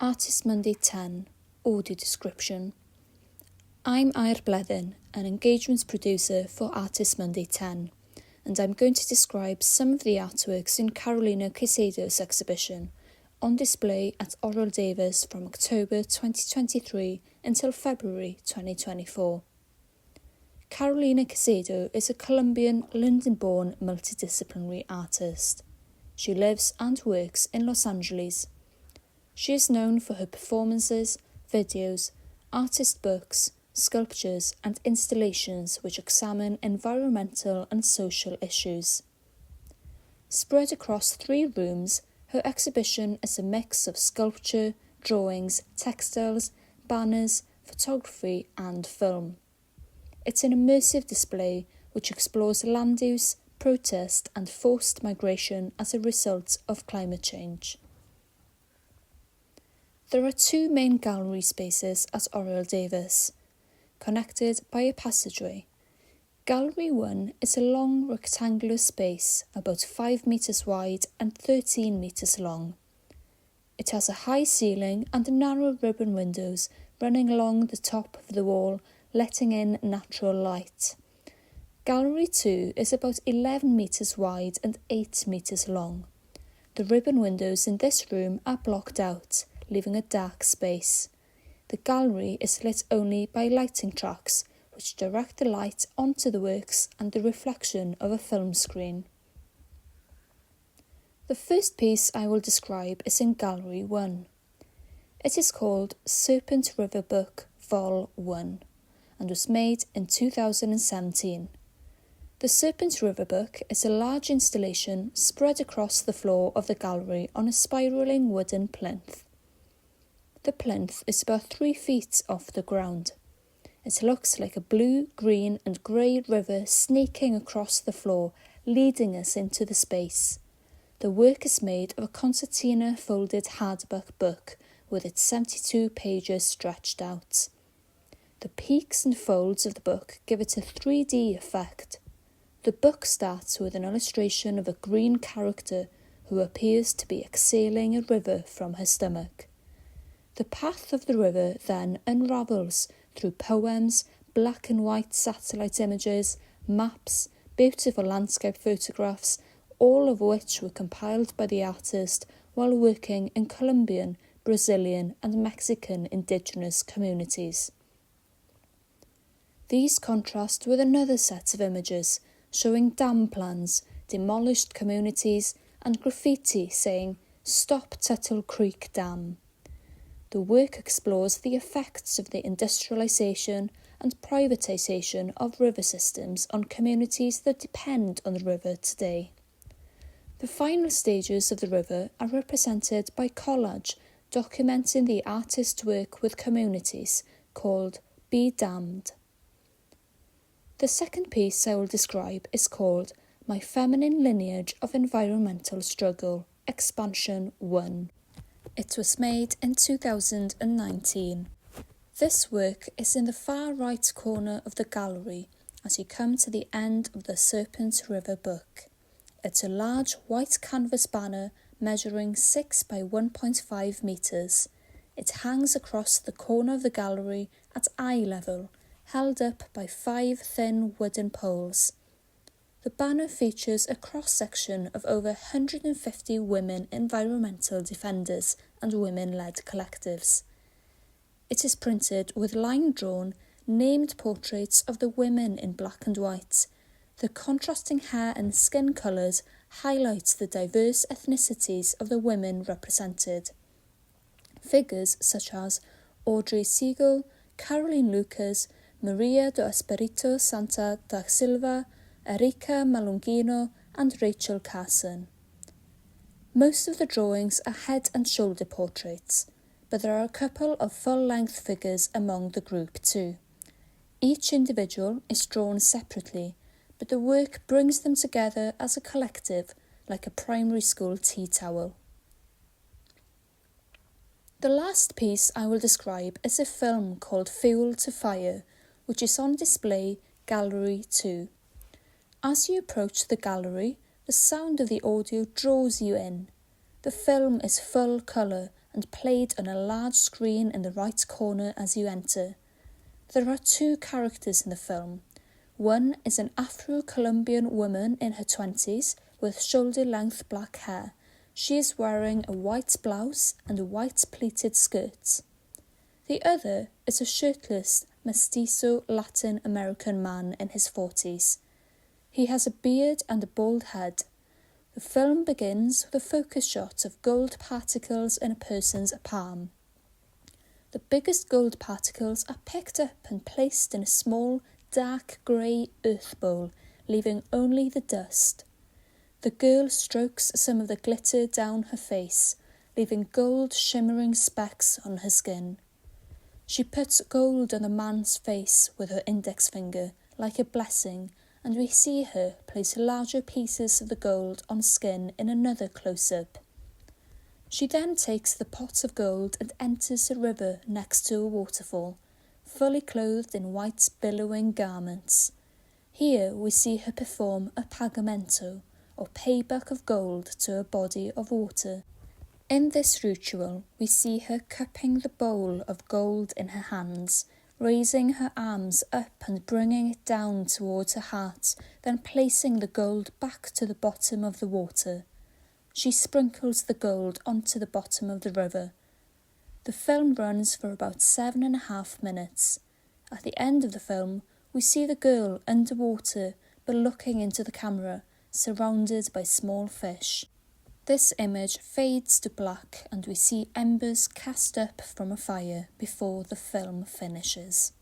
Artist Monday 10, audio description. I'm Air Bledin, an engagements producer for Artist Monday 10, and I'm going to describe some of the artworks in Carolina Caycedo's exhibition, on display at Oral Davis from October 2023 until February 2024. Carolina Caycedo is a Colombian, London-born multidisciplinary artist. She lives and works in Los Angeles. She is known for her performances, videos, artist books, sculptures and installations which examine environmental and social issues. Spread across 3 rooms, her exhibition is a mix of sculpture, drawings, textiles, banners, photography and film. It's an immersive display which explores land use, protest and forced migration as a result of climate change. There are 2 main gallery spaces at Oral Davis, connected by a passageway. Gallery 1 is a long rectangular space about 5 metres wide and 13 metres long. It has a high ceiling and narrow ribbon windows running along the top of the wall, letting in natural light. Gallery 2 is about 11 metres wide and 8 metres long. The ribbon windows in this room are blocked out, leaving a dark space. The gallery is lit only by lighting tracks, which direct the light onto the works and the reflection of a film screen. The first piece I will describe is in Gallery 1. It is called Serpent River Book Vol 1 and was made in 2017. The Serpent River Book is a large installation spread across the floor of the gallery on a spiralling wooden plinth. The plinth is about 3 feet off the ground. It looks like a blue, green and grey river snaking across the floor, leading us into the space. The work is made of a concertina folded hardback book with its 72 pages stretched out. The peaks and folds of the book give it a 3D effect. The book starts with an illustration of a green character who appears to be exhaling a river from her stomach. The path of the river then unravels through poems, black and white satellite images, maps, beautiful landscape photographs, all of which were compiled by the artist while working in Colombian, Brazilian and Mexican indigenous communities. These contrast with another set of images showing dam plans, demolished communities and graffiti saying, "Stop Tuttle Creek Dam." The work explores the effects of the industrialisation and privatisation of river systems on communities that depend on the river today. The final stages of the river are represented by collage documenting the artist's work with communities called Be Damned. The second piece I will describe is called My Feminine Lineage of Environmental Struggle, Expansion 1. It was made in 2019. This work is in the far right corner of the gallery as you come to the end of the Serpent River book. It's a large white canvas banner measuring 6 by 1.5 metres. It hangs across the corner of the gallery at eye level, held up by 5 thin wooden poles. The banner features a cross-section of over 150 women environmental defenders and women-led collectives. It is printed with line-drawn, named portraits of the women in black and white. The contrasting hair and skin colours highlight the diverse ethnicities of the women represented. Figures such as Audrey Siegel, Caroline Lucas, Maria do Espírito Santa da Silva, Erika Malungino and Rachel Carson. Most of the drawings are head and shoulder portraits, but there are a couple of full-length figures among the group too. Each individual is drawn separately, but the work brings them together as a collective, like a primary school tea towel. The last piece I will describe is a film called Fuel to Fire, which is on display Gallery 2. As you approach the gallery, the sound of the audio draws you in. The film is full colour and played on a large screen in the right corner as you enter. There are 2 characters in the film. One is an Afro-Colombian woman in her 20s with shoulder-length black hair. She is wearing a white blouse and a white pleated skirt. The other is a shirtless, mestizo Latin American man in his 40s. He has a beard and a bald head. The film begins with a focus shot of gold particles in a person's palm. The biggest gold particles are picked up and placed in a small, dark grey earth bowl, leaving only the dust. The girl strokes some of the glitter down her face, leaving gold shimmering specks on her skin. She puts gold on the man's face with her index finger, like a blessing, and we see her place larger pieces of the gold on skin in another close-up. She then takes the pot of gold and enters a river next to a waterfall, fully clothed in white billowing garments. Here we see her perform a pagamento, or payback of gold to a body of water. In this ritual, we see her cupping the bowl of gold in her hands, raising her arms up and bringing it down towards her heart, then placing the gold back to the bottom of the water. She sprinkles the gold onto the bottom of the river. The film runs for about 7.5 minutes. At the end of the film, we see the girl underwater but looking into the camera, surrounded by small fish. This image fades to black and we see embers cast up from a fire before the film finishes.